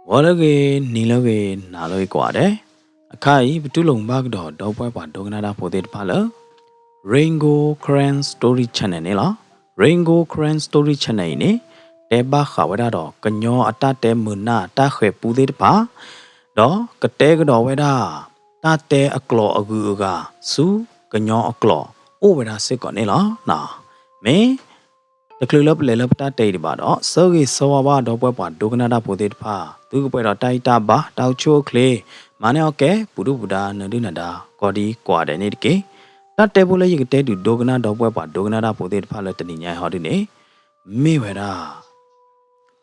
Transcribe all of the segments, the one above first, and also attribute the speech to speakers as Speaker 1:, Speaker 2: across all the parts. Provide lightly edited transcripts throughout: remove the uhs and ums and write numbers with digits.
Speaker 1: Walage nilage naloi kwade. Akai bitulong bagdo dopwe pa dognada podet pala. Rainbow Current Story Channel နဲ့လား Rainbow Current Story Channel နဲ့တဲဘာခဝဒါတော့ကညောအတတဲမနာတခွေပူသေးတပါတော့ကတဲကတော့ဝဲတာတတဲအကလောအကူကစုကညောအကလောအိုဝဲတာစစ်ကောနဲ့လားနာမင်းတကလလပလေလပတာတဲဒီပါတော့စောကြီးစောဘာတော့ပွဲပါဒုကနာတာပိုသေးတပါသူကပွဲတော့တိုက်တာပါတောက်ချိုကလေးမနဲ့โอเคပုဒုပဒါနဒိနဒါကောဒီကွာတယ်နေတကေတတဲပိုလေးရကတဲတူဒုကနာတော့ပွဲပါဒုကနာတာပိုသေးတပါလဲတနိညာဟောဒီနေမေဝဲတာ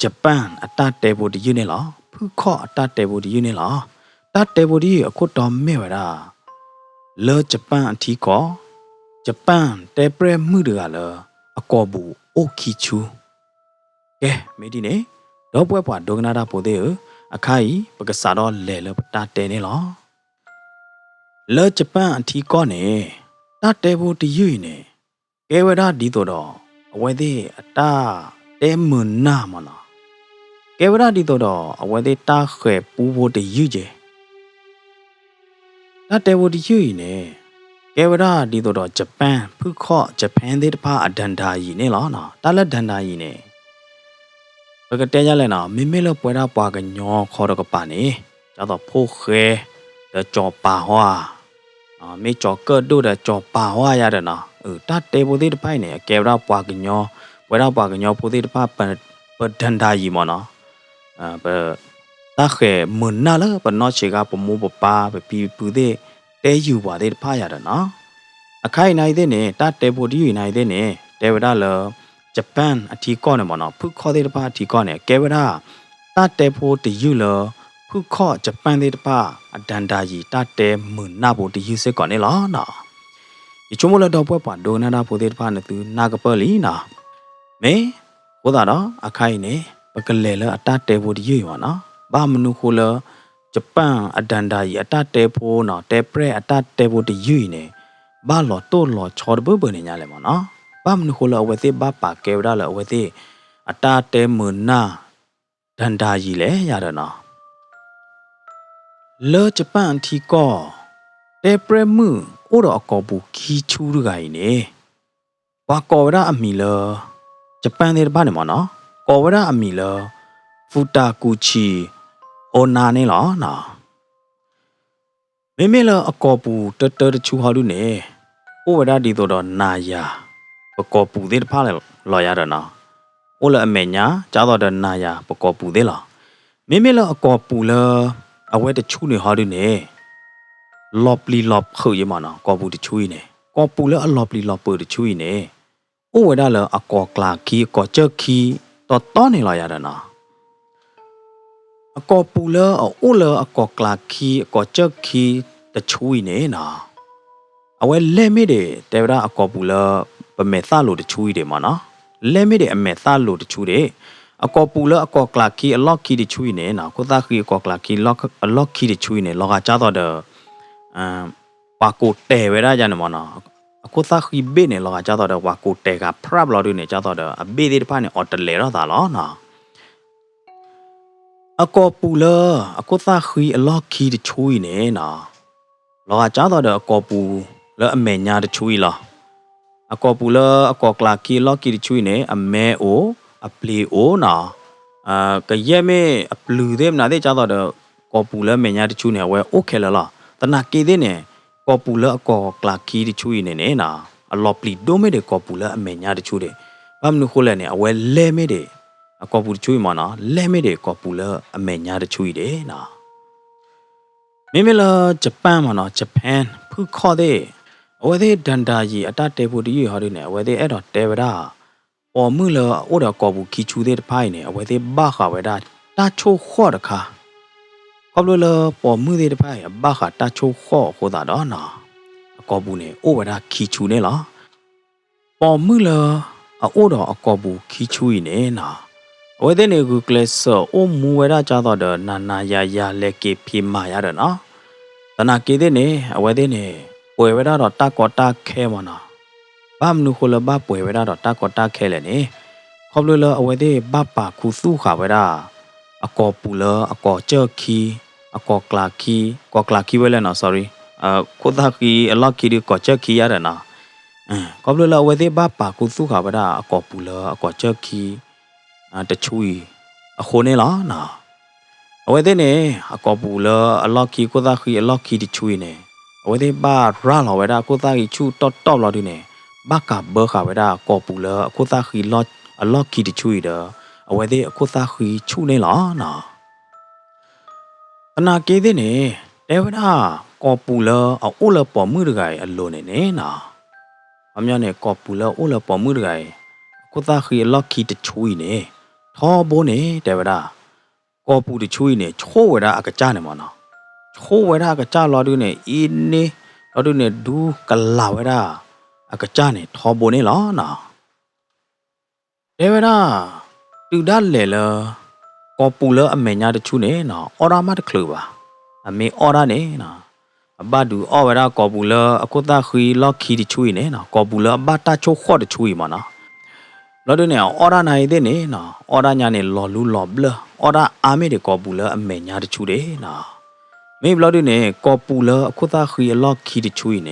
Speaker 1: ဂျပန်အတတဲပိုဒီယူနေလားဖုခော့အတတဲပိုဒီယူနေလားတတဲပိုဒီအခုတော့မေဝဲတာလောဂျပန်အထီကောဂျပန်တဲပရမှုတကလောအကောဘူးအိုခီချူကဲမေဒီနေတော့ပွဲပါဒုကနာတာပိုသေးအခိုင်ပကစားတော့လဲလပတတဲနေလားလောဂျပန်အထီကောနေတတဲပိုဒီယူနေကဲဝဲတာဒီတော့အဝဲသေးအတာတဲမနာမလားကဲဝရဒီတော့အဝဲသေးတာခဲပူဖို့တယူကျဲတတဲဖို့တယူနေကဲဝရဒီတော့ဂျပန်ဖုခော့ဂျပန်သေးတဖာအဒန်ဒါကြီးနေလားနော်တာလက်ဒန်ဒါကြီးနေဘကတဲရလဲနော်မိမိလပွဲတာပွားကညောခေါ်တော့ကပါနေကျတော့ဖိုးခဲတကြောပါဟွာမေကြောကဒိုတဲ့ကြောပါဟွာရတယ်နော်တတဲဖို့သေးတဖိုင်နေကဲဝရပွားကညောပွဲတာပွားကညောဖို့သေးတဖာပဒန်ဒါကြီးမနော်တာခဲမနာလာပနောချေကပမူပပါပပီပူတဲ့တဲယူပါတဲ့ဖားရတာနော်အခိုင်နိုင်တဲ့နဲ့တတဲပိုဒီယူနိုင်တဲ့နဲ့တဲဝဒါလဂျပန်အထီကောနေမနော်ဖုခေါ်တဲ့တပါအထီကောနေကဲဝဒါတတဲပိုတယူလဖုခေါ်ဂျပန်တဲ့တပါအဒန်ဒါကြီးတတဲမနာပိုတယူစစ်ကောနေလားနော်ဒီချုံမလတော့ပွဲပါဒိုနာနာပိုတဲ့တပါနဲ့သူနာကပလီနော်မေဟိုတာတော့အခိုင်နေပကလေလအတတဲဖို့ဒီရွေပါနော်ဘာမနုခိုလဂျပန်အဒန်ဒါကြီးအတတဲဖို့နော်တဲပရက်အတတဲဖို့ဒီရွေနေဘာလောတိုလောချော်ဘဘနေညာလေမနော်ဘာမနုခိုလအဝဲသေးဘာပါကဲဝဒါလအဝဲသေးအတတဲမနာဒန်ဒါကြီးလေရတော့နော်လောဂျပန်အထီကောတဲပရက်မှုအိုတော့အကောဘူးခီချူရဂိုင်းနေဘာကောဝဒါအမီလောဂျပန်တဲ့ဘာနေမနော်ကောဝရအမီလဖူတာကူချီအိုနာနေလားနော်မေမေလအကောပူတတတချူဟာလူနေအိုဝရဒီတော့နာယာပကောပူသေးတဖာလေလော်ရတော့နော်အိုလအမေညာကြားတော့နာယာပကောပူသေးလားမေမေလအကောပူလအဝဲတချူနေဟာလူနေလော်ပလီလော်ခွေရမနော်ကောပူတချူနေကောပူလအလော်ပလီလော်ပူတချူနေအိုဝရလအကောကလာခီကောချက်ခီတော့နေလာရတာနော်အကောပူလအိုလအကောကလာခီအကောချက်ခီတချူနေနော်အဝဲလဲမိတယ်တေဗရာအကောပူလပမေသလို့တချူတယ်မနော်လဲမိတယ်အမေသလို့တချူတယ်အကောပူလအကောကလာခီအလော့ခီတချူနေနော်ကိုသားခီအကောကလာခီလော့အလော့ခီတချူနေလောကကြတော့ပါကိုတဲဝဲရကြနေမနော်အခုသားခီဘေးနေလောကကြတော့ဝါကိုတဲကဖရပ်လော်နေကြတော့အဘေးဒီတဖာနေအော်တလေတော့တာလောနော်အကောပူလအခုသားခီအလော့ခီတချူနေနော်လောကကြတော့အကောပူလအမေညာတချူလောအကောပူလအကောကလာခီလော့ခီတချူနေအမဲအိုအပလီအိုနော်ကရဲမဲအပလူတဲ့မနာတဲ့ကြတော့ကောပူလမေညာတချူနေဝဲโอเคလားတနာကေတဲ့နေကောပူလအကောကလာခီတချူနေနေနာအလော်ပလီဒိုမဲတဲ့ကောပူလအမေညာတချူတဲ့ဘာမနုခိုလဲနေအဝဲလဲမဲတဲ့အကောပူတချူမနော်လဲမဲတဲ့ကောပူလအမေညာတချူတဲ့နော်မိမလာဂျပန်မနော်ဂျပန်ဖူခေါ်တဲ့အဝဲတဲ့ဒန်ဒါကြီးအတတဲဖို့တည်းဟောတဲ့နေအဝဲတဲ့အဲ့တော့တဲဝဒါအော်မှုလအိုတော့ကောပူခီချူတဲ့ဖိုင်နေအဝဲတဲ့ဘာခဝဲဒါတာချိုခေါ်တခါကောဘလပေါ်မှုတဲ့ဖိုင်ဘာခတာချိုခေါ်ခေါ်တာတော့နော်အကောဘူးနေအိုဝဒါခီချူနေလားပေါ်မှုလအိုတော့အကောဘူးခီချူနေနော်အဝဲတဲ့နေကူကလစ်ဆောအိုမူဝဲဒါကြတော့နာနာယာယာလက်ကေဖေးမာရတော့နော်တနာကေတဲ့နေအဝဲတဲ့နေပွဲဝဲတော့တာကောတာခဲမနော်ဘာမနုခိုလဘပွဲဝဲတော့တာကောတာခဲလေနေခေါဘလအဝဲတဲ့ဘပါခုစုခါဝဲဒါ a ko pula a ko che ki a ko kla ki wele na sorry ko da ki a lot ki di ko che ki ya da na ko blo la we de ba pa ku su kha ba da a ko pula a ko che ki ta chui a kho ne la na a we de ne a ko pula a lot ki ko da ki a lot ki di chui ne a we de ba ra la we da ko da ki chu to la di ne ba ka ba kha we da ko pula ko da ki lot a lot ki di chui da a we de ko da ki chu ne la naตนาเกดิเนเดวดากอปูลอโอลปอมือไกอโลเนเนนาอำยาเนกอปูลโอลปอมือไกกุตาคีล็อกคีตชุยเนทอโบเนเดวดากอปูตชุยเนโชเวดาอากะจาเนมอนาโชเวดาอากะจาลอดูเนอีเนลอดูเนดูกะลาเวดาอากะจาเนทอโบเนลอนาเดวดาตูดาเลลก็ปูเลอเมญาตะชุเนนะออรามาตะคลุบะอเมออราเนนะบาดูออเวราก็ปูเลอกุตาคีล็อกคีตะชุยเนนะก็ปูเลอบาตาโชขอตะชุยมานะแล้วดูเนี่ยออราไนเดเนนะออราญาเนลอลูลอเบลออราอาเมเดก็ปูเลอเมญาตะชุเดนะเมบลอดูเนี่ยก็ปูเลอกุตาคีล็อกคีตะชุยเน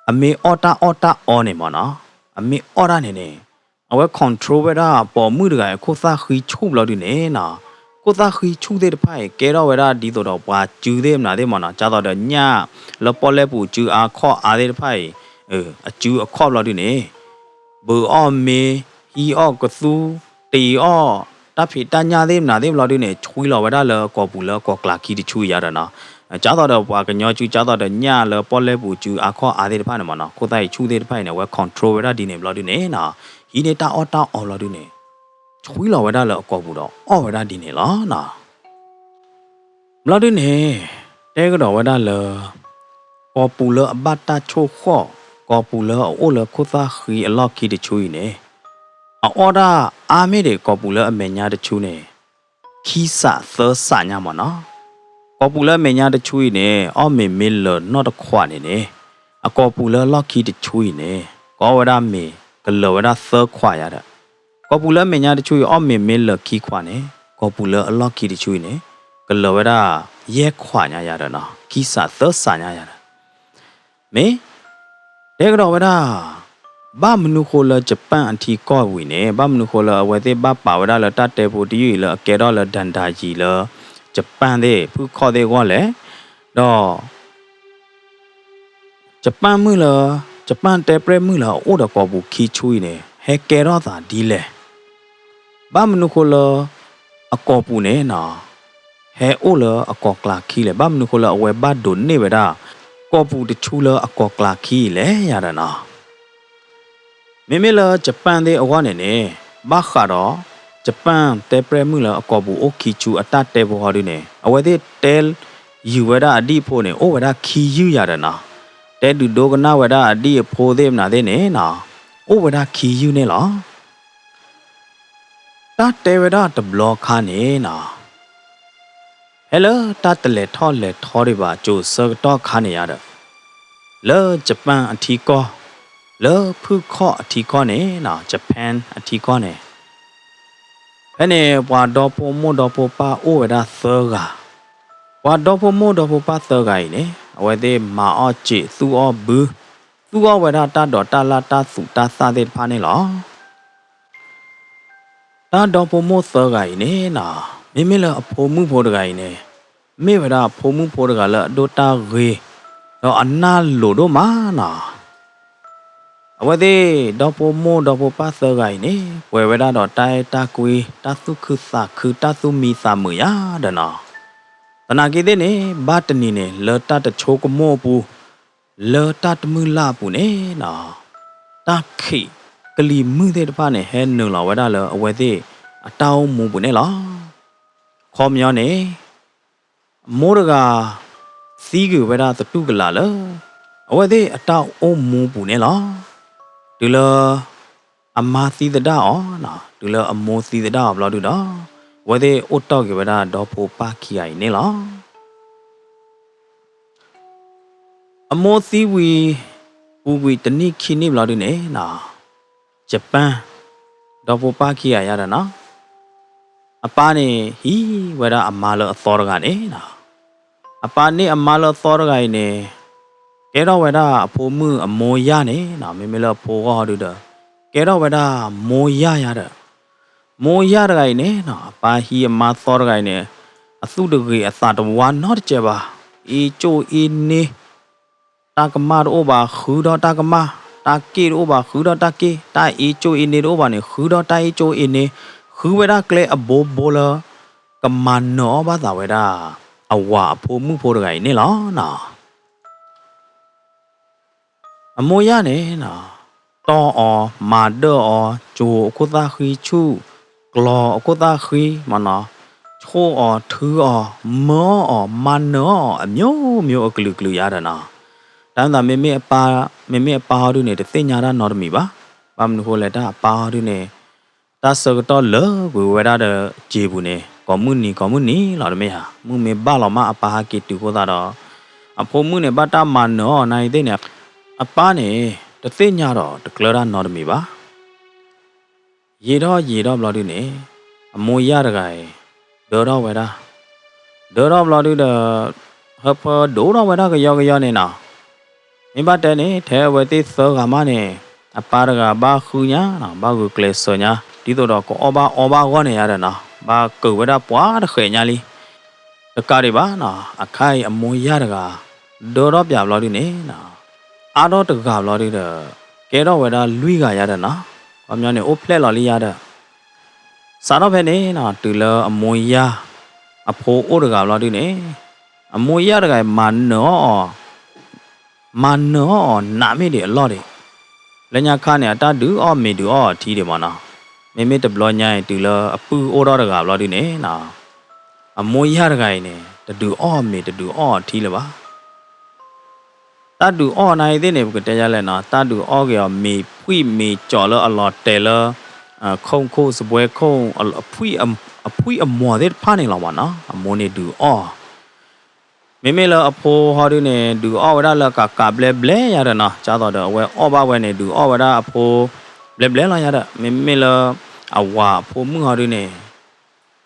Speaker 1: อเมออตาออเนมานะอเมออราเนเนเอาไว้คอนโทรลเวลาปอมือไกโคซาคีชูบเราดิเนนะโคซาคีชูเดไพ่แกเราเวลาดีตัวเราว่าจูเดมนาเดมนะจ้าตัวเดียญ่าแล้วปอเล็บจูอาข้ออาเดไพ่จูอาข้อเราดิเนเบอร์อ้อเมฮีอ้อกซูตีอ้อตาผิดตาญ่าเดมนาเดมเราดิเนช่วยเราเวลาเลยกอบุเลยกอกลาคีที่ช่วยยาดนะจ้าตัวเดียว่ากันย้อนจูจ้าตัวเดียญ่าแล้วปอเล็บจูอาข้ออาเดไพ่เนี่ยมันนะโคตาชูเดไพ่เนี่ยว่าคอนโทรลเวลาดีเนี่ยเราดิเนนะอีเนตาออตาออลอดูเนช่วยเราไว้ได้แล้วก็บูดอไว้ได้ดีเนล่ะนะเราดูเนเด็กเราไว้ได้เลยก็ปูเลอบัตตาโชข้อก็ปูเลอโอเลคุตาคีอลอคีดิช่วยเนออดาอาเมเดก็ปูเลอเมญาดิช่วยเนคีสะเซอสะญามันนะก็ปูเลอเมญาดิช่วยเนอเมเมลนอตขวานเนก็ปูเลอลอคีดิช่วยเนก็ไว้ได้เมก็เลยว่าเสือควายอะก็ปูเลเมียที่ช่วยอ้อมเมลขี้ควายเนี่ยก็ปูเลล็อกขี้ที่ช่วยเนี่ยก็เลยว่าแยกควายเนี่ยนะขี้สัตว์เสือสัตว์เนี่ยเมเด็กเราว่าบ้ามนุษย์คนละญี่ปุ่นอันที่ก่อวินเนี่ยบ้ามนุษย์คนละว่าที่บ้าป่าวว่าตัดเตปูที่อยู่ละแกเราละดันดาจีละญี่ปุ่นเด้ผู้ข้อเด็กว่าเลยดอญี่ปุ่นมือละจะปั้นแต่เปรมือละโอ้ดอกบุคีช่วยเนี่ยเฮแกรอตาดีเลยบ้ามนุษย์คนละกอปูเนี่ยนะเฮโอละกอกลาคีเลยบ้ามนุษย์คนละเวบ้าดุนเนี่ยเวด้ากอปูจะชูละกอกลาคีเลยยาดานะเมื่อละจะปั้นเดอวันเนี่ยบ้าขาดอจะปั้นแต่เปรมือละกอบุโอคีชูอัตตาเตบฮอดูเนี่ยเอาไว้ที่เตลอยู่เวด้าอดีโพเนี่ยโอเวด้าคียูยาดานะแต่ดูโดกันน้าเวด้าดีโพเดมนาเดเนนะโอเวด้าคียูเนี่ยหรอตาเตเวด้าตบล็อกขาเนี่ยนะเฮลตาตะเลทอดิบาจูเซอร์ตอขาเนี่ยอะเลญี่ปุ่นอันที่ก็เลผู้ข้ออันที่ก็เนี่ยนะญี่ปุ่นอันที่ก็เนี่ยเฮเนี่ยว่าดอโปโมดอโปปาโอเวด้าเซอร์กาว่าดอโปโมดอโปปาเซอร์กาเนี่ยเอาไว้เดมาอจิสูอบูสูอเวด้าตาดอตาลาตาสุตาซาเดพาเนี่ยหรอตาดอโปโมเซอร์กาเนี่ยนะไม่ละโพมุโพดกาเนี่ยไม่เวด้าโพมุโพดกาละโดตาเรแล้วอันน่าโหลดมานะเอาไว้เดดอโปโมดอโปปาเซอร์กาเนี่ยเวด้าดอตาตากุยตาสุคือสาคือตาสุมีสามือยาเดนะตนากีเดเนี่ยบาตนีเนี่ยเลอตาตะโชกโมปูเลอตาตมือลาปูเนี่ยนะตาขีกลีมือเดตพาเนี่ยเฮนหนึ่งเหล่าไว้ได้เลยเอาไว้เดเต้ามูปูเนี่ยหรอคอมยอนเนี่ยโมรกาซีกูไว้ได้ตุกกะลาเลยเอาไว้เดเต้าโอมูปูเนี่ยหรอดูเลอมาซีตะดาอ๋อนะดูเลอโมซีตะดาบลาดูดาไว้เดโอตอกเวด้าดอโพปาคีไอเนี่ยหรออโมซีวีปูวีตนิคินิบลาดูเนี่ยนะญี่ปุ่นดอโพปาคีไอยาดานะ အပားနေဟီဝဲတာအမားလအသောရကနေနော်အပားနေအမားလသောရကိုင်းနေကဲတော့ဝဲတာအဖိုးမှုအမိုးရနေနော်မေမေလဖိုးဟောတူတယ်ကဲတော့ဝဲတာမိုးရတဲ့မိုးရတဲ့ကိုင်းနေနော်အပားဟီအမားသောရကိုင်းနေအသုတကြီးအသာတဝါနော်ကြပါအေချိုအေနေတာကမာရိုဘာခူတော့တာကမာတာကေရိုဘာခူတော့တာကေတာအေချိုအေနေရိုဘာနေခူတော့တာအေချိုအေနေခူဝဲတာကလေအဘိုးဘိုလာကမန်နောဘာသာဝဲတာအဝါအဖိုးမှုဖိုးတဲ့ကိုင်းနေလောနော်အမိုးရနေနော်တောအော်မာဒေအော်ဂျိုအခုသားခီချူကလောအခုသားခီမနော်ချိုးအော်ထူးအော်မောအော်မနောအမျိုးမျိုးအကလူကလူရတာနော်တန်းသာမေမေအပါတို့နေတသိညာရနော်တမီပါဘာမနခိုလက်တာအပါတို့နေတာစကတော့လောဝဝရတဲ့ဂျေဘူးနေကောမှုနီလာရမေဟာမှုမေဘာလောမအပါကေတူခိုတာတော့အဖို့မှုနေဘတာမနောနိုင်တဲ့နေအပားနေတသိညာတော့တကလရနော်တမီပါရေတော့ဘလာတို့နေအမိုးရတကိုင်ဒေါ်တော့ဝဲတာဒေါ်တော့ဘလာတို့ဟပ်ဖဒိုးတော့ဝဲတာကယောနေနော်မိဘတဲ့နေထဲဝဲတိသောကမနေအပါရကဘာခူညာနော်ဘာကိုကလေဆောညာဒီတော့ကောအဘာကောနေရတယ်နော်ဘာကုဝဲတာပွားတခဲညာလီတကားတွေပါနော်အခိုင်အမိုးရတကဒေါ်တော့ပြဘလာတို့နေနော်အားတော့တကားဘလာတို့ကဲတော့ဝဲတာလွိကရတယ်နော်ဘာမျိုးနေအိုဖလက်လာလီရတဲ့စားတော့ဖဲနေနော်တူလအမွေရအဖိုးအိုတကဘလာတို့နေအမွေရတကမနောနာမေဒီအလော့တယ်လညာခါနေအတဒူအော်မေဒူအော်ထီးတယ်မနော်မေမေတဘလညိုင်တူလအပူအိုတော့တကဘလာတို့နေနော်အမွေရတကရင်နေတဒူအော်မေတဒူအော်ထီးလပါတဒူအော်နိုင်တဲ့နေဘကတဲရလဲနော်တဒူအော်ကေမေဖွိမေကြော်လအလော့တဲလခုံခိုးစပွဲခုံအဖွိအမော်တဲ့ဖာနေလောပါနော်အမိုးနေဒူအော်မေမေလအဖိုးဟောဒီနေဒူအော်ဝရလကဘလဲရရနော်ကြားတော့တော့ဝဲအော်ဘာဝဲနေဒူအော်ဝရအဖိုးဘလဲလာရတဲ့မေမေလအဝါဖိုးမှုဟောဒီနေ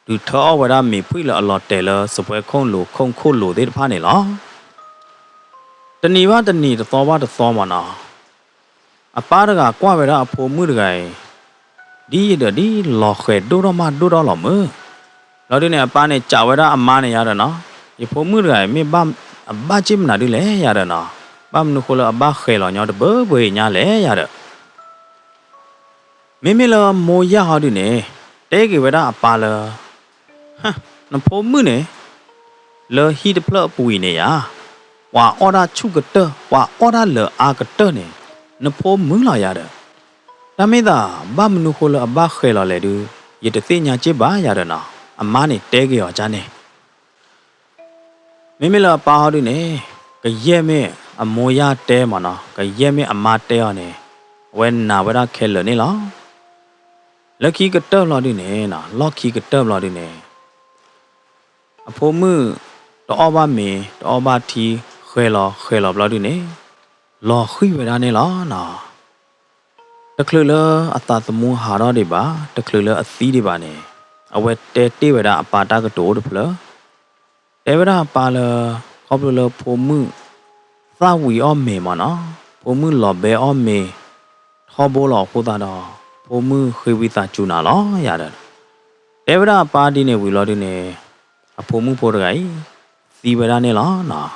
Speaker 1: ဒူထောဝရမေဖွိလအလော်တဲလစပွဲခုံလိုခုံခိုးလိုတဲ့ဖာနေလောတဏီဝတဏီသောဘာသောမနော်အပါရကကွာဝရအဖိုးမှုတကယ်ဒီလော်ခဲဒိုတော့လော်မလော်ဒီနေအပားနေကြာဝဲတာအမားနေရတော့နော်ဒီဖို့မှုရိုင်မေဘာချိမနာဒီလေရတော့နော်ဘာမနခိုလအဘခဲလော်ညောတဘွေညာလေရတော့မေလောမိုးရဟာဒီနေတဲကေဝဲတာအပါလဟမ်နဖို့မှုနေလော်ဟီတဖလပူနေရဝါအော်ဒါချုကတဝါအော်ဒါလော်အာကတနေနဖို့မှုလာရတော့ဒါမေသာဘာမနုခိုလအဘခဲလာလေတူရတသိညာချစ်ပါရတော့နော်အမားနေတဲကြရောဂျာနေမေလပါဟောတူနေကရဲမဲအမိုးရတဲမနော်ကရဲမဲအမားတဲရနေဝဲနာဝရခဲလနေလားလက်ခီကတက်လာတူနေနော်လော့ခီကတက်လာတူနေအဖိုးမှုတော့ဘာမေတော့ဘာတီခဲလောဘလာတူနေလော်ခွေဝရနေလားနော်တကလလအတာသမူဟာရတွေပါတကလလအသီးတွေပါနေအဝဲတဲတေဝရအပါတာကတိုးတဖလတေဝရပါလခေါပလဖိုမှုသဝီအောမေမနော်ဖိုမှုလော်ဘဲအောမေထောဘောလော်ခိုးတာတော့ဖိုမှုခေဝိတာကျူနာလောရတယ်တေဝရပါတီနေဝီလော်ဒီနေအဖိုမှုဖိုးတကိုင်သီဝရနေလားနော်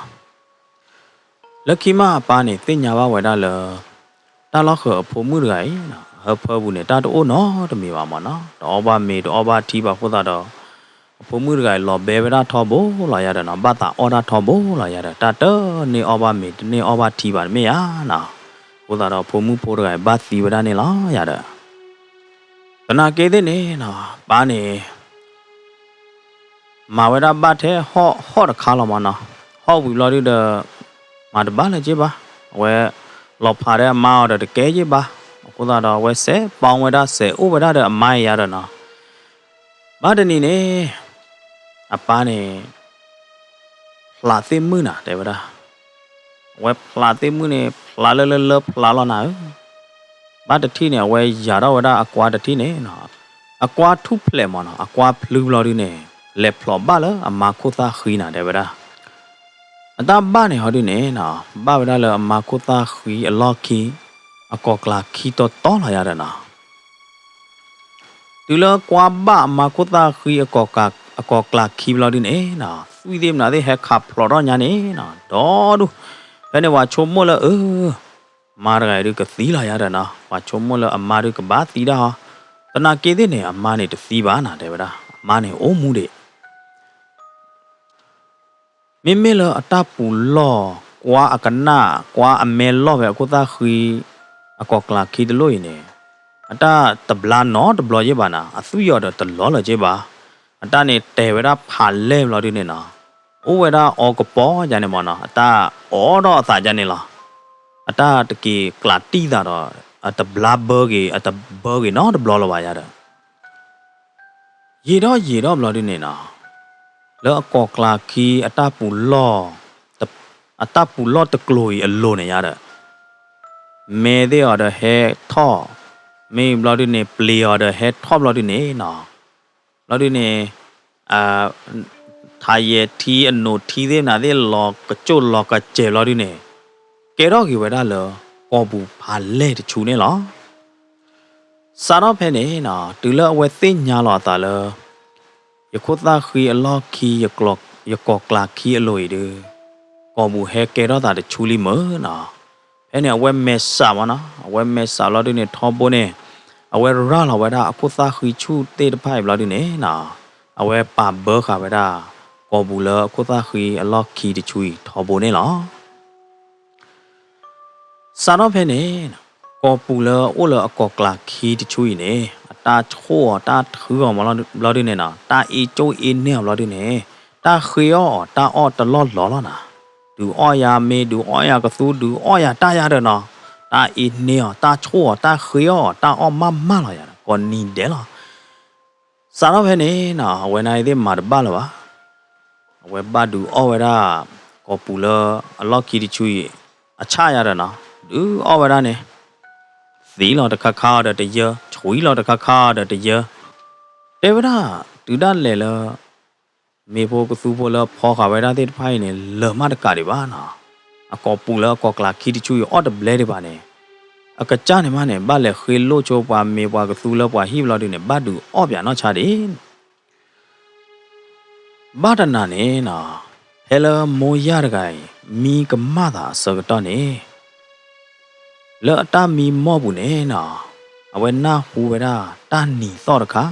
Speaker 1: လက်ခိမအပါနေသိညာဘဝရလောတာလောက်ခအဖိုမှုတကိုင်နော်ဟဖဘူးနေတာတိုးနော်တမီပါမနော်တော့ဘာမေတော့ဘာတီပါခိုးတာတော့အဖိုမှုတကိုင်လော်ဘဲဝရထောဘောလာရတယ်နော်ဘာတာအော်ဒါထောဘောလာရတယ်တာတနေအော်ဘာမေနေအော်ဘာတီပါမေယာနော်ခိုးတာတော့ဖိုမှုဖိုးတကိုင်ဘာသီဝရနေလားရတယ်ဘနာကေတဲ့နေနော်ဘာနေမာဝရဘတ်ထဲဟော့တခါလောမနော်ဟော့ဘူးလော်ဒီတဲ့မာတဘာလည်းကြည့်ပါဝဲလော်ဖာတဲ့မာတော့တကယ်ကြည့်ပါခိုးတာတော့ဝဲဆဲပေါင်ဝဲတာဆဲဥဝရတဲ့အမိုင်းရတော့နော်ဘာတနီနေအပားနေလာသိမှုနာတဲ့ဗလားဝဲလာသိမှုနေလာလလာလောနာဘာတတိနေဝဲရတော့ဝဒအကွာတတိနေနော် aqua two plemon aqua blue lorine le plo bala amakota khina de bada ata ba ne hodi ne na ba bada le amakota khi aloki akokla khi to la ya da na tu le kwa ba amakota khi akokla khi lorine na sui dem na de he khap plo ro nya ne na do du bene wa chom mo le ma ra ga ka thi la ya da na wa chom mo le amma ru ka ba thi daตนาเกดิเนี่ยอามาเนี่ยตสีบานาเดบดาอามาเนี่ยโอมูเดมิเมลอตาปูลอกว่าอกันนากว่าอเมลอแบบกูตาคุยอกอกลาคิดลุยเนี่ยอตาตบลานอตบลอเยบานาอสุยอดตลอละเจบาอตาเนี่ยเตเวดาผ่านเล่มลอดิเนี่ยนะโอเวดาออกปอจาเนี่ยมอนะอตาออดอตาจาเนี่ยละอตาตะกี้กลาตีดาดอat the blabbergy at the burgy not the blow away at ye do bloody nina le kokla ki atapu law the atapu lot the glory alone yada may they are the hair tall may bloody ne play or the head top bloody ne no bloody ne thai tea and no tea they na they lock a cho lock a che bloody ne get off you with a lowอบูพาเล่ตชูเนี่ยหรอสารพันเนี่ยนะตุลเวทีญาลอตาเลยยกตาคีอลอคียกกลาคีอลอยเด้อกอบูเฮเกรอตาตชูลิเมนะเพเนี่ยเวเมสามนะเวเมสาลอดิเนี่ยทอมโบเนี่ยเอาเวร่าเราเวดาอกุตาคีชูเตดไพ่ลอดิเนี่ยนะเอาเวปาเบอร์ค่ะเวดากอบูเลอกุตาคีอลอคีตชูทอมโบเนี่ยหรอสารพันเนี่ยกอปูเลอโอเลอกอกลาคีที่ช่วยเนี่ยตาชั่วตาถือมาเราดิเนี่ยนะตาอีโจอินเนี่ยเราดิเนี่ยตาเขียวตาอ้อตลอดหล่อแล้วนะดูอ้อยาเมดูอ้อยากระสูดูอ้อยาตายาเด้อนะตาอินเนี่ยตาชั่วตาเขียวตาอ้อมาเลยอ่ะก่อนนี้เด้อละสารพันเนี่ยนะเวลาได้มาบ้าแล้ววะเวบ้าดูอ้อเวลากอปูเลอล็อกคีที่ช่วยอาชายาเด้อนะดูอ้อเวลาเนี่ยสีเราตะคาเดเยอะช่วยเราตะคาเดเยอะเดวดาดูด้านเลยละเมโพกสูโพละพอขาเวดาเด็ดไพ่เนี่ยเลมาตะกาดิบ้านะอากอปูละกอกลาคิดช่วยออดเบลดิบ้าเนี่ยอากาจ้าเนี่ยมาเนี่ยบ้านเลยเคยโลโจปาเมปากสูละปาฮิบเราดิเนี่ยบ้าดูอ้อเปียนอชาดิบ้าดันนาเนี่ยนะเฮลโมยาร์ไกมีกมาดาสกตอนเนี่ยเลอตามีมอบุเนนะเอาไว้หน้าหูเวดาตาหนีซ้อตะคะ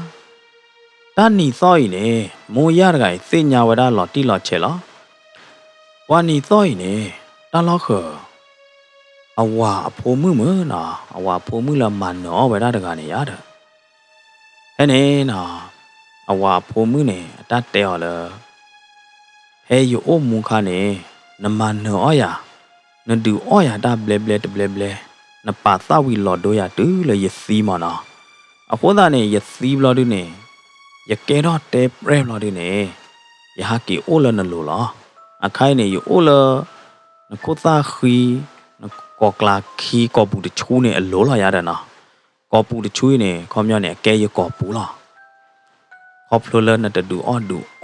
Speaker 1: ตาหนีซ้อยเนี่ยโมยาร์ไกเสียญาเวดาหลอดที่หลอดเชลอวันนี้ซ้อยเนี่ยตาล้อเขอเอาว่าโพมือมือนะเอาว่าโพมือละมันเนาะเวดาตะกาเนี่ยยาเด้อเฮ้เนี่ยนะเอาว่าโพมือเนี่ยตาเตะเลยเฮ้ยอยู่โอ้มุขะเนี่ยน้ำมันเนาะอ้อยานั่นดูอ้อยาตาเบลเบลนปาตาวิลอดโดยาดูเลยยสีมานะอโคตาเนี่ยยสีบลอดูเนี่ยยเกรอเตปเรบลอดูเนี่ยยฮักกี้โอเลนลูลออาใครเนี่ยอยู่โอเลนโคตาคีนกอกลาคีกอบูดิชูเนี่ยโลลอยาเดนะกอบูดิชูเนี่ยคอมยอเนี่ยแกยกอบูละครอบโลเลนจะดูอ้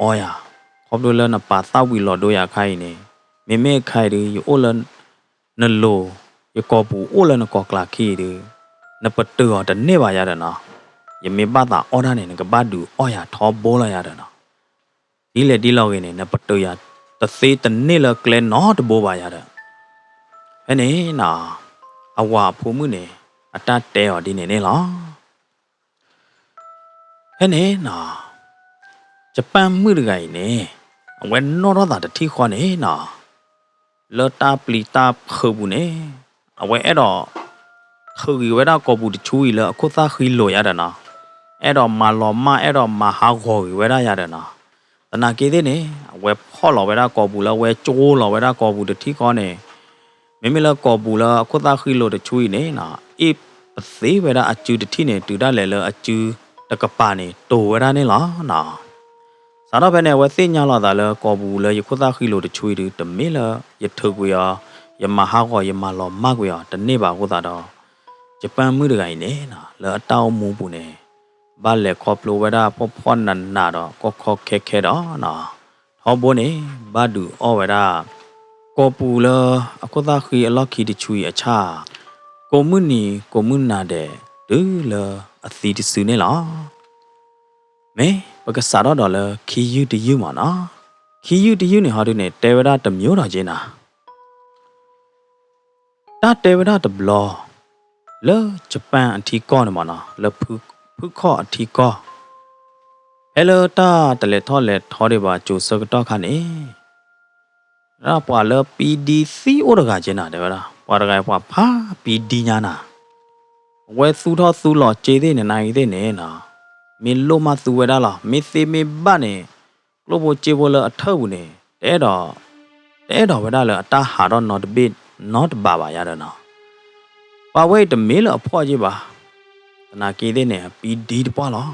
Speaker 1: อยาครอบโลเลนปาตาวิลอดโดยาใครเนี่ยเมใครดีอยู่โอเลนโลยกอบูโอเลนกอกลาคีดีนปะเตือแต่เนบายาเดนะยเมบ้าตาออดาเนี่ยนกบ้าดูอ้อยาทอโบลายาเดนะดีเลยดีเราเองเนี่ยนปะเตือตะเซตเนลเกลนอตโบบายาเดเฮ้เนี่ยนะอาวาพูมือเนี่ยอัตตาเตอดีเนี่ยล่ะเฮ้เนี่ยนะจะปั้มมือไงเนี่ยเว้นนอรดาที่ขวาเนี่ยนะเลตาปลีตาเขบุเนี่ยเอาไว้เอดอคือเวลากบูดิช่วยเลยโคตรคือลอยาเดนะเอดอมาลอมาเอดอมาหาหอยเวลายาเดนะแต่นาเกเดเนี่ยเวพ่อเราเวลากบูแล้วเวโจเราเวลากบูดิที่ขวาเนี่ยไม่ละกบูแล้วโคตรคือลอยช่วยเนี่ยนะอีปฏิเวลาอจูดิที่เนี่ยตูได้เลยอจูตะกปาเนี่ยตัวเวลาเนี่ยล่ะนะสารพันเนี่ยว่าเสียญาลาดาเลยกบูเลยยกตาขี้โลดช่วยดูแต่ไม่ละยัดถือกุยยามาหากอยามาลอมมากกุยแต่เนี่ยบากุตาดอจะปั้มมือไงเนี่ยนะแล้วเต้ามูปุเนี่ย ဘာလေခေါပလိုဝဒါဖောဖောနန်နာတော့ကောခောခဲခဲတော့နော်ဟောဘိုနေဘာဒူအောဝဒါကောပူလအခုသာခီအလောက်ခီတချူအချာကိုမှုနီကိုမှုနာတဲ့ဒူလအသီတဆူနေလားမဲဘကစားတော့လခီယူတယူမနော်ခီယူတယူနေဟာတို့နေတေဝဒတမျိုးတော်ချင်းနာတာတေဝဒတဘလောလေဂျပန်အထီကောနေမနော်လေဖုခော့အထီကောဟဲလိုတာတလေထောလေထောတွေပါကျိုစကတော့ခါနေရာပွာလ PDC ဩရကချင်းနာတယ်ဗလားပွာရကပွာဖာ PD ညာနာဝဲသူထောသူလောကျေသေးနေနိုင်သေးနေနော်မင်းလိုမသူဝဲတာလားမင်းသေးမဘနေကလိုဘချေဘလအထောက်နေတဲ့တော့ဝဲတာလေအတာဟာတော့ not bit not ဘာရတယ်နော်ပါဝဲတမေးလအဖွားကြီးပါတနာကေသေးနေ PD တပွားလား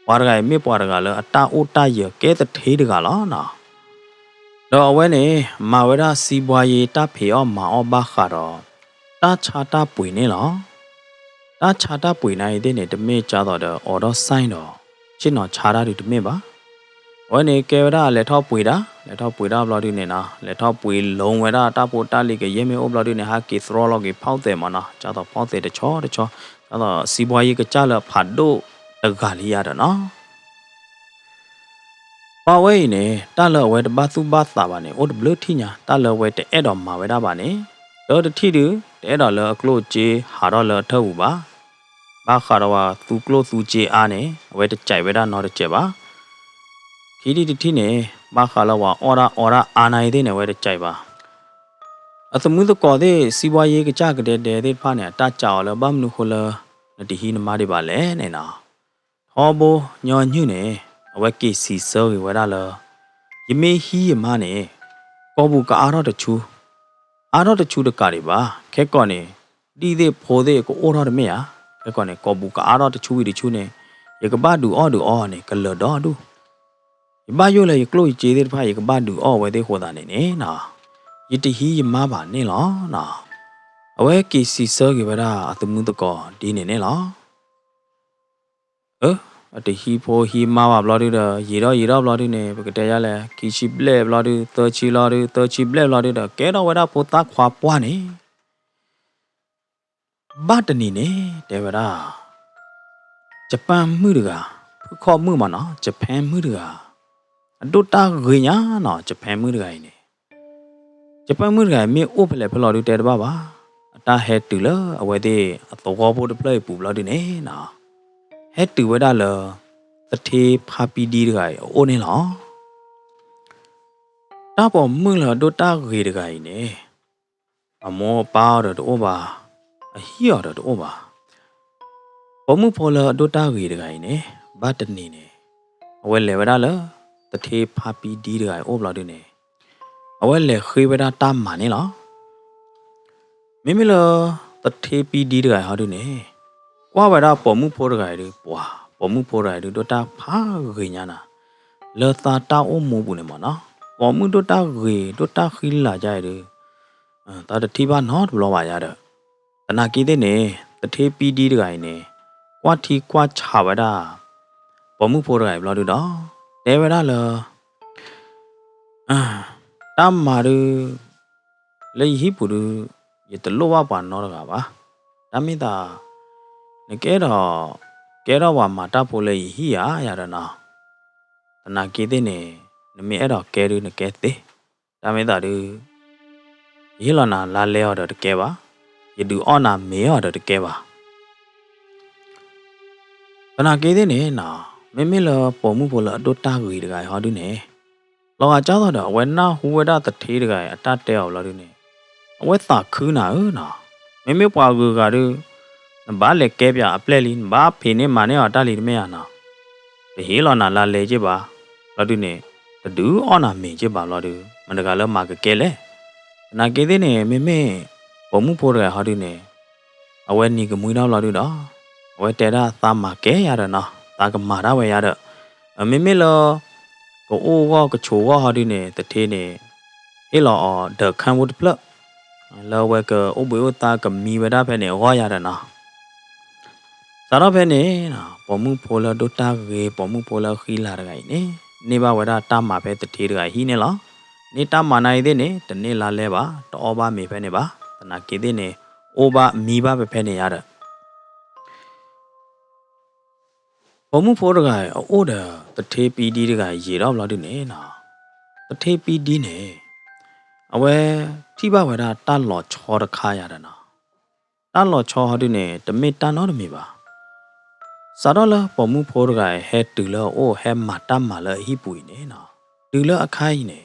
Speaker 1: ပွာရကမေပွာရကလေအတာအိုတာရကဲတထေးတကလားနော်တော့ဝဲနေမဝဲတာစီပွားရီတဖေောမအောဘခါတော့တာချာတာပွေနေလားတာချာတာပွေနိုင်တဲ့နေတမေကြတော့အော်တော့ဆိုင်တော့ရှင်းတော့ခြာတာတွေတမေပါဝဲနေကဲဝဒါလက်ထောက်ပွေတာဘလော်ဒီနေနာလက်ထောက်ပွေလုံးဝဲတာတာပိုတာလိကရေမေအိုဘလော်ဒီနေဟာကီသရောလော်ကီဖောက်တယ်မနော်ကြတော့ဖောက်တယ်တချောကြတော့စီပွားရီကကြလဖတ်တော့တကလေးရတော့နော်ပါဝဲနေတလဝဲတဘာသူဘာသာပါနေအိုဒဘလထီညာတလဝဲတဲ့အဲ့တော်မှာဝဲတာပါနေတော့တထီတူတဲ့တော်လအကလို့ကျေဟာတော့လထောက်ပါဘာခါတော့သူကလို့သူကျေအားနေဝဲတကြိုက်ဝဲတာတော့တကြက်ပါခီဒီတထီနေဘာခါလောအော်ရာအာနိုင်တဲ့နေဝဲတကြိုက်ပါအသမှုတကောတဲ့စီဝါရေးကကြကတဲ့ဖာနေတကြောက်လဘမနုခလတဟီနမတွေပါလဲနေနော်ဟောဘညောညွနေအဝဲကိစီစောဝဲတာလယမေဟီယမနေကောဘူးကအားတော့တချူတကတွေပါခဲကောနေဒီသေးဖိုးသေးကိုအိုတော့တမေရခဲကောနေကောဘူးကအားတော့တချူဝီတချူနေရကဘာဒူအော်နေကလတော့ဒူယဘယိုလေကလို့ကျေသေးတဖာရကဘာဒူအော်ဝဲသေးဟောတာနေနေနော်ယတဟီယမပါနေလောနော်အဝဲကိစီစောဝဲတာအသမှုတကောဒီနေနေလောအတဟီဖိုဟီမာဘလော်ဒီရေတော့ဘလော်ဒီနေပကတဲ့ရလဲကီချီပလက်ဘလော်ဒီတောချီလော်ဒီတောချီပလက်ဘလော်ဒီကဲတော့ဝဒပိုတာခွာပွားနေဘာတနီနေတဲ့ဝဒဂျပန်မှုတကဖူခေါ်မှုမနော်ဂျပန်မှုတကအတူတာဂိညာနော်ဂျပန်မှုတကရင်းနေဂျပန်မှုတကမြေအိုဖလက်ဘလော်ဒီတဲ့တပါအတာဟဲတူလအဝဲသေးအတော်ဘောတပလက်ပူဘလော်ဒီနေနော်ဟဲ့တူဝဒါလတထေဖာပီဒီတကအိုနေလောတာပေါ်မှုလဒိုတာဂေတကနေအမောပါတော့ဘာအဟီရတော့ဘာဘမှုဖော်လဒိုတာဂေတကနေဘာတနေနေအဝဲလေဝဒါလတထေဖာပီဒီတကအိုဘလာဒနေအဝဲလေခေဝဒါတာမာနေလောမိမိလတထေပီဒီတကဟာဒနေကွာဝရပေါ်မှုဖိုးရဂိုင်ပွာပေါ်မှုဖိုးရဂိုင်တို့တာဖာဂိညာနာလောတာတာအုံမူဘူးနေမနော်ပေါ်မှုတို့တာဂေတို့တာခီလာကြရတာတတိပါနော်ဘလောပါရတဲ့တနာကီတဲ့နေတထေပီဒီတဂိုင်နေကွာထီကွာချဝဒပေါ်မှုဖိုးရဂိုင်ဘလောတို့တော့တဲဝရလောတမ်မာရလေဟိပူရတလောပါနော်ရကပါတမိတာကဲတော့ဝါမာတာဖိုလေဟီယာရရနာတနာကေတဲ့နေနမေအဲ့တော့ကဲရနကဲတဲ့ဒါမေတာတူရေလနာလာလဲရတော့တကဲပါယတူအော်နာမေရတော့တကဲပါတနာကေတဲ့နေနာမေလောပေါ်မှုဖိုလအတိုတာဂီတကဟောတူနေလောကကြောက်တော့ဝဲနာဟူဝဒတထေးတကအတတဲအောင်လာတူနေအဝဲသာခူးနာနော်မေပွားကူကတူဘာလေကဲပြအပလက်လီဘာဖေနေမာနေအတလီတမေရနာဟေးလောနာလာလေကြပါလောတူနေတူအော်နာမင်ကြပါလောတူမန္တကလောမာကကဲလေနာကေတဲ့နေမေဘုံမှုဖိုးရဟာတူနေအဝဲနီကမွေးတော့လောတူတော့အဝဲတဲတာသာမာကဲရတော့နော်သာကမာရဝဲရတော့မေလောကိုအိုဝကချိုဝဟာတူနေတထေးနေဟေးလောဒခန်ဝတ်ပလလောဝဲကအိုဘွေတာကမီဝဒဖဲနေဝါရတော့နော် Sarap ni na pomu pola dota ge pomu pola khila gai ne ne ba wada ta ma phe te gai hi ne la ne ta ma nai de ne te ne la le ba to ba me phe ne ba tana ke de ne o ba mi ba phe ne ya da pomu pho gai o da te pi di gai ye da la de ne na te pi di ne awe thi ba wada ta lo chaw da kha ya da na ta lo chaw ha de ne te me ta no de me ba Sarah la pomu phor gai he tu la o he mata ma la hi pui ne na tu la akhai ne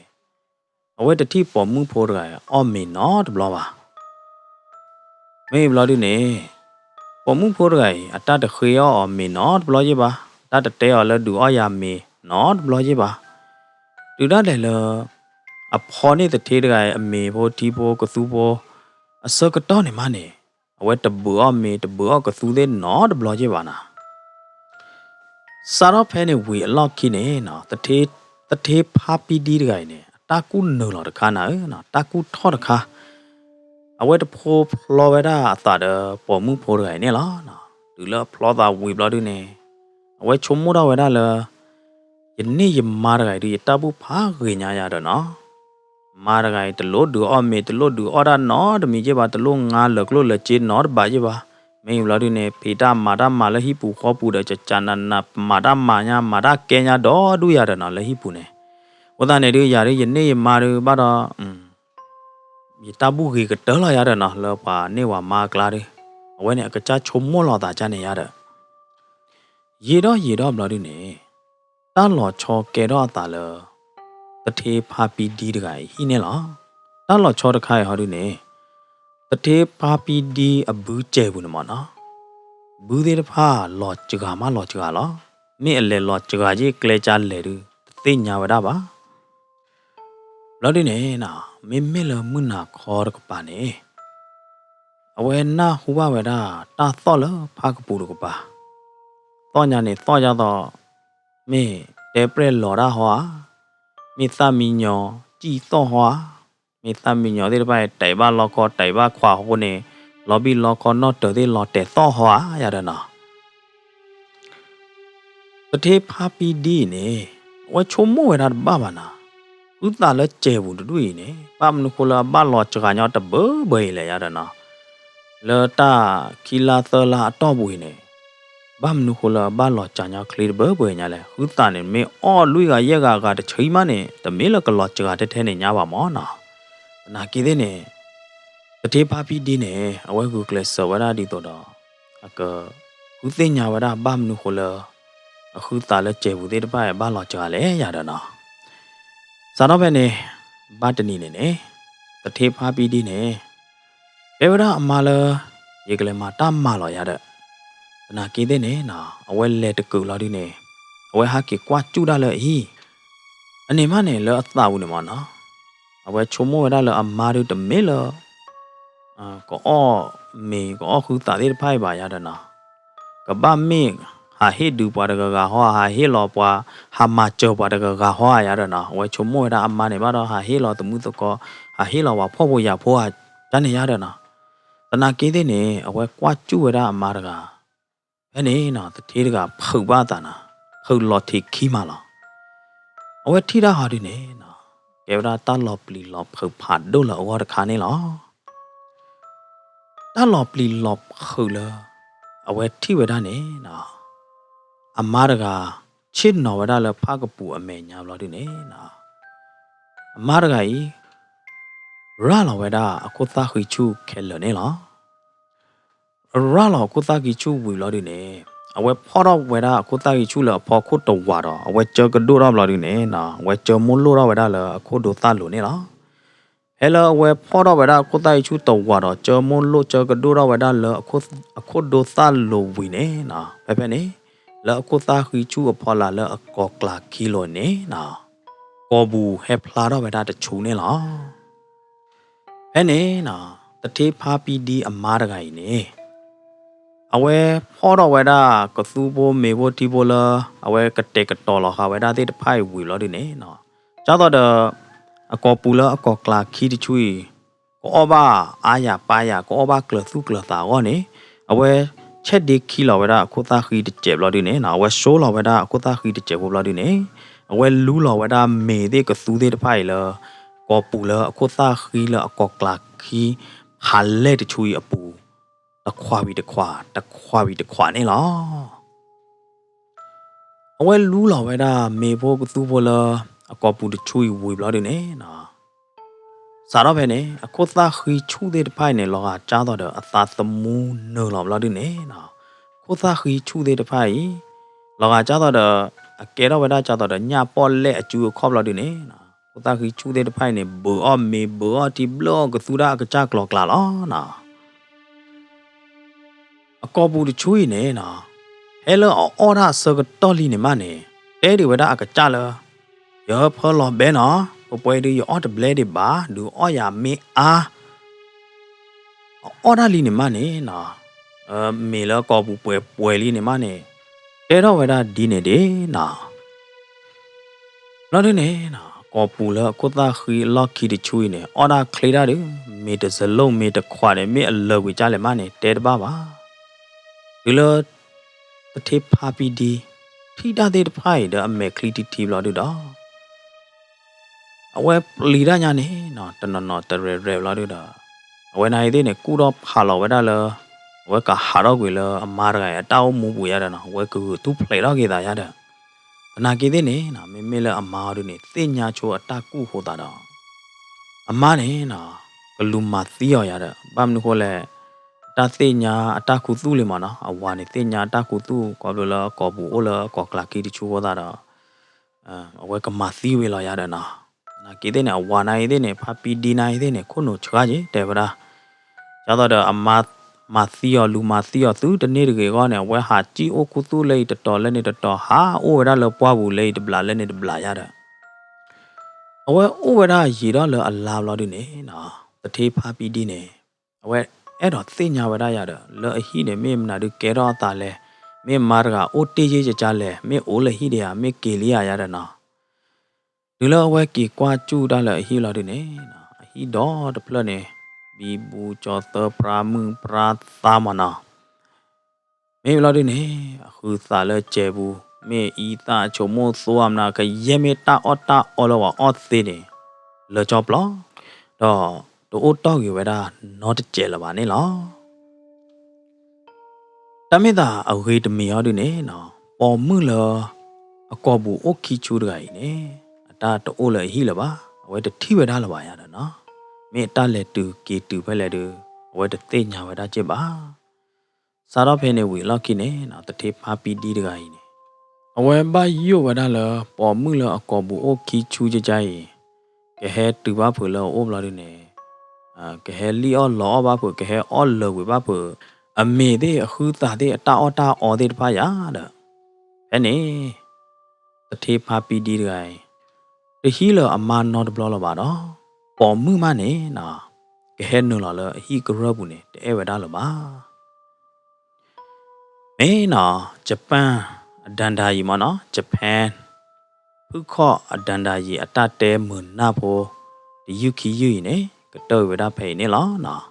Speaker 1: awe ta thi pomu phor gai o me no de blo ba me blo di ne pomu phor gai ata de khye o me no de blo ye ba ta de te o la du o ya me no de blo ye ba tu da le la a pho ne de the de gai a me pho ti pho ka su pho a sa ka to ne ma ne awe ta bu o me ta bu o ka su de no de blo ye ba na Sarap phe ne we a lot ki ne na the pha pi di gai ne ta ku no lo de kha na ta ku tho de kha awe de pho plo we da ta de po mu pho gai ne la na tu la plo da we blo du ne awe chom mo da we da la ye ni ye ma da gai di ta bu pha ge nya ya de na ma da gai de lo du o me de lo du o da no de mi je ba de lo nga le klo le che no de ba je ba me blo du ne phe ta ma la hi pu kho pu de cha na na ma da ma nya ma da ke nya do du ya de na la hi pu ne wa da ne de ya de ye ni ye ma de ba da ye ta bu ge ke de la ya de na la pa ne wa ma kla de awe ne ka cha chom mo lo da cha ne ya de ye do blo du ne ta lo cho ke do ta la the pha pi di de gai hi ne la ta lo cho de khai ha du ne the pha pi di a bu che bu ne ma na bu de pha lo chga ma lo chga lo me a le lo chga ji kle cha le du te nya wa da ba lo du ne na me lo mu na kho de pa ne awe na hu ba wa da ta tho lo pha ka pu de pa tho nya ne tho ja do me te pre lo da ho me sa mi nyo chi tho ho me sa mi nyo de ba tai ba lo kho tai ba khwa ho ne lo bi lo kho no te de lo te tho ho ya da na te pha pi di ne wa chom mo wa da ba ba na u ta le che bu du ne pa m nu ko la ba lo cha nya ta bo bo le ya da na le ta ki la tho la to bu ne ba m nu ko la ba lo cha nya clear bo bo nya le u ta ne me o lu ga ye ga de chai ma ne ta me la ka lo cha de the ne nya ba mo na na ki de ne te pha pi di ne awe ku kle so wa da di to da a ka u te nya wa da ba m nu ko laအခုတာလဲကျဲဘူးတဲ့တပတ်ဘာလို့ကြာလဲရတာနော်စားတော့ပဲနေဘာတနီနေနေတထေးဖားပြီးဒီနေဘေဝရအမလာရေကလေးမှာတမလောရတဲ့နာကီတဲ့နေနော်အဝဲလဲတကူလာဒီနေအဝဲဟာကီကွာကျူတာလဲဟီအနေမနဲ့လဲအသဘူးနေမနော်အဝဲချုံမောရလဲအမာတို့တမဲလကောမေကောခုတာတဲ့ဖိုင်ပါရတဲ့နော်ကဘာမေha he du pa daga ga ho ha he lo pa ha ma cho pa daga ga ho ya da na we chom mo da amma ne ba do ha he lo tu mu to ko ha he lo wa pho bo ya pho ha da ne ya da na ta na ke de ne awe kwa chu wa da amma da ga bhe ne na ta the da ga phau ba ta na phau lo thi khi ma la awe thi da ha di ne na ke da ta lo pli lo phau pha do la wa da kha ne lo ta lo pli lo phau la awe thi wa da ne naအမားတကချစ်နော်ဝဒလဖာကပူအမေညာဘလို့ဒီနေနာအမားတကကြီးရလာဝဒအခုသားခိချူခဲလနေလားရလာအခုသားခိချူဝီလို့ဒီနေအဝဲဖောတော့ဝဒအခုသားခိချူလဖောခုတော့ဝါတော့အဝဲကြကဒိုတော့ဘလို့ဒီနေနာဝဲကြမွန်လို့တော့ဝဒလအခုဒိုသားလို့နေလားဟဲလဝဲဖောတော့ဝဒအခုသားခိချူတော့ဝါတော့ကြမွန်လို့ကြကဒိုတော့ဝဒလအခုဒိုသားလို့ဝီနေနာဖဲနေla ko ta khi chu pho la la ko kla kilo ne na ko bu he phla do ba da ta chu ne la he ne na ta the pha pi di amma da gai ne awe pho do wa da ko su bo me bo ti bo la awe ka te ka to la ha wa da te ta phai wi lo di ne na cha do da a ko pu la a ko kla khi ti chu ko ba a ya pa ya ko ba kla su kla ta go ne awe ချက်ဒီခီလောဝဲတာအခုသားခီတကျဲဘလို့ဒီနေနော်ဝဲရှိုးလောဝဲတာအခုသားခီတကျဲဘလို့ဒီနေဝဲလူလောဝဲတာမေတဲ့ကသူတဲ့ဖိုင်လကောပူလအခုသားခီလအကောကလာခီဟာလေတချူအပူတခွာပြီးတခွာနေလောအဝဲလူလောဝဲတာမေဖို့ကသူဖို့လအကောပူတချူဝေဘလို့ဒီနေနော်စားတော့ပဲနေအခုသားခီချူတဲ့ဖိုင်နေလောကကြားတော့အသာသမူးနော်လောဘလို့ဒီနေနော်ခုသားခီချူတဲ့ဖိုင်လောကကြားတော့အကဲတော့ဝဲတာကြားတော့ညပေါ်လက်အကျူခေါပလို့ဒီနေနော်ခုသားခီချူတဲ့ဖိုင်နေဘောအမေဘောတီဘလော့ကသူရာကကြကလောကလာလောနော်အကောပူတချူနေနော်ဟဲလောအော်ဒါဆကတော်လီနေမနေတဲဒီဝဲတာအကကြလောယောဖောလောဘဲနော်ပွဲဒီအော်တဘလဲဒီပါဒူအော်ယာမေအားအော်ဒါလီနေမနေနော်မေလကောပူပွဲလီနေမနေတဲတော့ဝဲတာဒီနေတယ်နော်နော်ဒီနေနော်ကောပူလကိုသားခီလော့ခီတချူနေအော်ဒါခလေတာဒီမေတစလုံးမေတခွာတယ်မေအလောဝေကြလေမနေတဲတပါပါဒီလိုတတိဖာပီဒီထိတာတဲ့ဖိုင်ဒအမေခလီတီတီဘလို့တော့အဝဲလီရညာနေနော်တနော်တရဲရဲလာတော့အဝဲနိုင်တဲ့နေကူတော့ဖာလောဝဲတာလဝဲကဟာတော့ကွေလအမားရအတောင်းမူပူရတယ်နော်ဝဲကူသူဖလေတော့ကေတာရတယ်ဘနာကေတဲ့နေနော်မေလအမားတို့နေသိညာချိုအတကူဟိုတာတော့အမားနေနော်ကလူမသီးရရတယ်ဘာမလို့ခေါ်လဲတသိညာအတကူသူ့လေမနော်အဝါနေသိညာအတကူသူ့ကောဘလကောပူအိုလကောကလာကီတချိုဟောတာတော့အဝဲကမသီးဝေလာရတယ်နော်နာကေတဲ့နေဝါနိုင်တဲ့နေဖာပီဒီနိုင်တဲ့နေခုနချွားကြီးတဲဗရာကျတော့အမသီယလူမသီယသူတနေ့တကယ်ကောနေဝဲဟာជីအိုကုသူလေးတော်လက်နေတော်ဟာအိုဝရလပွားဘူးလေးတပလာလက်နေတပလာရတာအဝဲအိုဝရရေတော့လအလာလို့ဒီနေနော်တထေးဖာပီဒီနေအဝဲအဲ့တော့သိညာဝရရတာလောအဟိနေမေမနာဒကဲတော့တာလဲမေမာရကအိုတေးကြီးကြလဲမေအိုလဟိတဲ့မေကေလေးရတာနော်ဒီလိုဝဲကီကွာကျူတာလဲအဟိလို့ဒီနေနော်အဟိတော့တဖလနေဘီဘူကျော်သပရာမှုပရာသမနာမေလာဒီနေအခုသာလဲကျဲဘူးမေဤတာချုံမို့ဆိုအမနာကယေမေတာအော်တာအော်လောအော်သေးနေလောချောပလောတော့တိုးတောက်ရဝဲတာနော့တကျဲလပါနေလောတမေတာအဝေးတမီရောဒီနေနော်ပေါ်မှုလောအကောဘူးအိုခီချူရိုင်နေအတာတိုးလဲဟိလပါအဝဲတတိဝဲတာလပါရတာနော်မေတလဲတူကေတူဖဲလဲတူဝဲတသိညာဝဲတာချစ်ပါစာတော့ဖဲနေဝီလော့ခိနေနော်တတိဖာပီဒီတကကြီးနေအဝဲပါယိုဝဲတာလပေါ်မှုလအကောဘူးအိုခီချူကြကြရင်ကဲဟဲတူပါဖူလောအိုဘလာဒီနေကဲဟဲလီအောလောပါဖူကဲဟဲအောလောဝေပါဖူအမေတဲ့အခုတာတဲ့အတာအော်တာအော်တဲ့တဖာရတဲ့ဟဲ့နေတတိဖာပီဒီတကကြီးတဟီလအမနောတဘလောပါတော့ပေါ်မှုမနေနော်ကဲနိုလာလအဟိကရဘူးနေတဲဝဲတာလပါမဲနော်ဂျပန်အဒန်ဒါယီမနော်ဂျပန်ဖုခော့အဒန်ဒါယီအတတဲမွန်နာဖို့ဒီယူခီယူနေကတော့ဝဲတာဖိနေလောနော်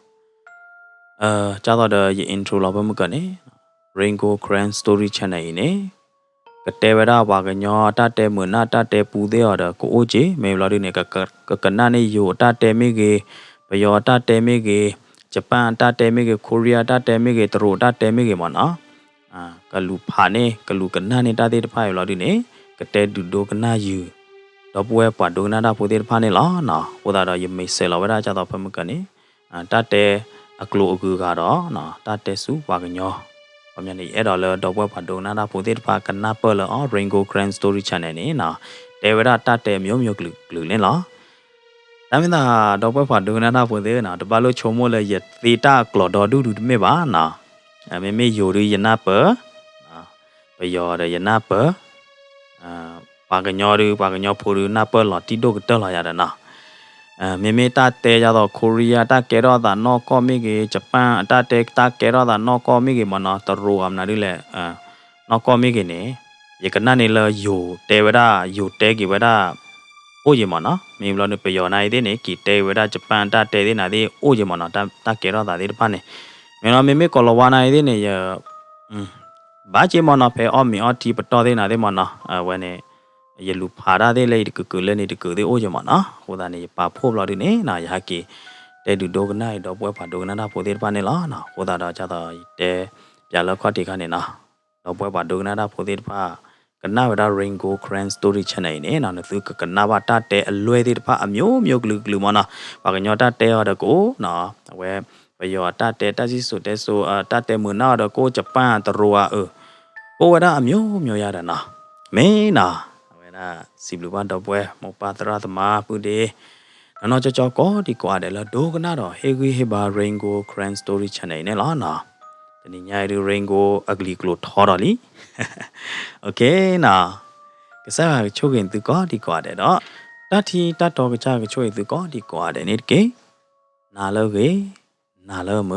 Speaker 1: ကြာတော့ဒီ intro လောက်ပဲမကနေ Rainbow Grand Story Channel နေကတဲဝရပါကညောတတဲမနာတတဲပူသေးရတော့ကိုအိုချေမေလာဒီနေကနနေယိုတတဲမေကေဘယောတတဲမေကေဂျပန်တတဲမေကေကိုရီးယားတတဲမေကေတရိုတတဲမေကေမနော်ကလူဖာနေကလူကနနေတတဲတဖာရလာဒီနေကတဲဒူဒိုကနာယူတော့ပွဲပါဒိုနာတာပိုသေးတဖာနေလားနော်ဟိုတာတော့ယမေဆဲလာဝရကြတော့ဖမကနေတတဲအကလိုအကူကတော့နော်တတဲစုပါကညောအမြင်နေအဲ့တော့လေတော့ဘွဲ့ဖာဒိုနာတာပိုသေးတဖာကနာပေါ်လော Rainbow Grand Story Channel နေနော်တဲဝရတတဲမျိုးမျိုးကလူလင်းလားဒါမင်းသားတော့ဘွဲ့ဖာဒိုနာတာပိုသေးနော်တပါလို့ချုံမို့လေရသေးတာကလော်တော်ဒူဒူမေပါနော်မေမေယိုရီယနာပနော်ဘယောရယနာပပါကညောရီပါကညောဖိုရီနာပလော်တီဒိုကတက်လာရတာနော်မေမေတာတဲကြတော့ကိုရီးယားတာကဲတော့တာနော်ကောမီကေဂျပန်တာတဲတာကဲတော့တာနော်ကောမီကေမနော်တရိုအမနာဒီလေနော်ကောမီကေနေယကနနေလယိုတဲဝဒယိုတဲကေဝဒအိုယမနော်မေဘလနပယောနိုင်တဲ့နေကီတဲဝဒဂျပန်တာတဲတဲ့နာဒီအိုယမနော်တာကဲတော့တာဒီတပနေမေနော်မေမေကောလဝနိုင်တဲ့နေယ ဘာချေမနာဖဲအော်မီအော်တီပတော်တဲ့နာတဲ့မနာဝဲနေရလူဖာရတဲ့လေကကလည်းနေတကတဲ့အိုးကြမနာဟိုဒါနေပါဖို့လာတဲ့နေနာရကေတဲ့ဒူဒိုကနိုင်တော့ပွဲဖာဒိုကနာတာဖို့တဲ့ပါနေလားနာဟိုဒါတော့ကြတော့တဲ့ပြလခွတ်တီကနေနာတော့ပွဲဖာဒိုကနာတာဖို့တဲ့ပါကနာဝဒါ Rainbow Cran Story Channel နဲ့နာသူကနာဘာတတဲ့အလွယ်တဲ့ဖာအမျိုးမျိုးဂလူမနာဘာကညောတတဲ့ရတဲ့ကိုနော်ဝဲဘယောတတဲ့တစီဆိုတဲ့ဆိုတတဲ့မနာတော့ကိုဂျပန်တရောပိုဝဒအမျိုးမျိုးရတာနာမင်းနာဝဲနာစီဘလူဘန်တော့ပွဲမောပါတရသမာပုဒီနော်ကြောကောဒီကွာတယ်လားဒိုကနာတော့ဟေဂီဟေဘာ Rainbow Cran Story Channel နဲ့လားနာတနင်္ညာရီ Rainbow Ugly Glow ထော်တော်လီโอเคနာကစားချိုးခင်သူကောဒီကွာတယ်တော့တတိတတော်ကကြကချိုးသူကောဒီကွာတယ်နေတကေနာလောကေနာလောမ